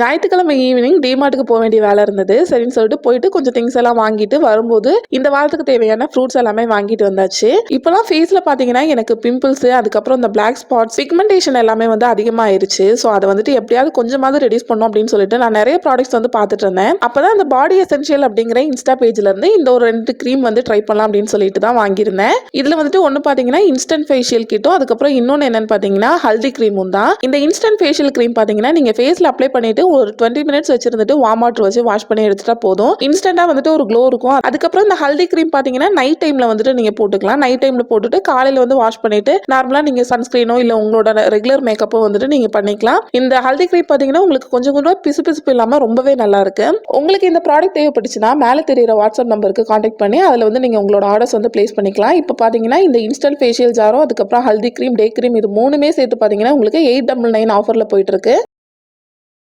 ஞாயிற்றுக்கிழமை ஈவினிங் டிமார்ட்டுக்கு போக வேண்டிய வேலை இருந்தது. சரின்னு சொல்லிட்டு போயிட்டு கொஞ்சம் திங்ஸ் எல்லாம் வாங்கிட்டு வரும்போது இந்த வாரத்துக்கு தேவையான ஃப்ரூட்ஸ் எல்லாமே வாங்கிட்டு வந்தாச்சு. இப்போலாம் ஃபேஸ்ல பார்த்தீங்கன்னா எனக்கு பிம்பிள்ஸ், அதுக்கப்புறம் இந்த பிளாக் ஸ்பாட்ஸ், பிக்மெண்டேஷன் எல்லாமே வந்து அதிகமாயிருச்சு. ஸோ அதை வந்துட்டு எப்படியாவது கொஞ்சமாவது ரெடியூஸ் பண்ணும் அப்படின்னு சொல்லிட்டு நான் நிறைய ப்ராடக்ட்ஸ் வந்து பார்த்துட்டு இருந்தேன். அப்பதான் இந்த பாடி எசென்ஷியல் அப்படிங்கிற இன்ஸ்டா பேஜ்ல இருந்து இந்த ஒரு 2 க்ரீம் வந்து ட்ரை பண்ணலாம் அப்படின்னு சொல்லிட்டு தான் வாங்கியிருந்தேன். இதுல வந்துட்டு ஒன்று பார்த்தீங்கன்னா இன்ஸ்டன்ட் ஃபேஷியல் கிட்டும், அதுக்கப்புறம் இன்னொன்று என்னன்னு பார்த்தீங்கன்னா ஹல்தி க்ரீமும் தான். இந்த இன்ஸ்டன்ட் ஃபேஷியல் க்ரீம் பார்த்தீங்கன்னா நீங்க ஃபேஸ்ல அப்ளை பண்ணிட்டு ஒரு 20 மினிட்ஸ் வச்சிருந்துட்டு வார்ம் வாட்டர் வச்சு வாஷ் பண்ணி எடுத்துட்டா போதும். இன்ஸ்டன்டா வந்துட்டு ஒரு க்ளோ இருக்கும். அதுக்கப்புறம் இந்த ஹல்தி க்ரீம் பாத்தீங்கன்னா நைட் டைம்ல வந்துட்டு நீங்க போட்டுக்கலாம். நைட் டைம்ல போட்டுட்டு காலையில வந்து வாஷ் பண்ணிட்டு நார்மலா நீங்க சன்ஸ்கிரீனோ இல்ல உங்களோட ரெகுலர் மேக்கப்போ வந்துட்டு நீங்க பண்ணிக்கலாம். இந்த ஹல்தி க்ரீம் பாத்தீங்கன்னா உங்களுக்கு கொஞ்சம் கூட பிசுபிசுப்பு இல்லாம ரொம்பவே நல்லா இருக்கு. உங்களுக்கு இந்த ப்ராடக்ட் தேவைப்பட்டுச்சுன்னா மேல தெரியுற வாட்ஸ்அப் நம்பருக்கு கான்டாக்ட் பண்ணி அதுல வந்து நீங்க உங்களோட ஆர்டர்ஸ் வந்து பிளேஸ் பண்ணிக்கலாம். இப்போ பாத்தீங்கன்னா இந்த இன்ஸ்டன்ட் ஃபேஷியல் ஜாரும் அதுக்கப்புறம் ஹல்தி க்ரீம், டே க்ரீம் இது மூணுமே சேர்த்து பாத்தீங்கன்னா உங்களுக்கு 899 ஆஃபர்ல போயிட்டு இருக்கு.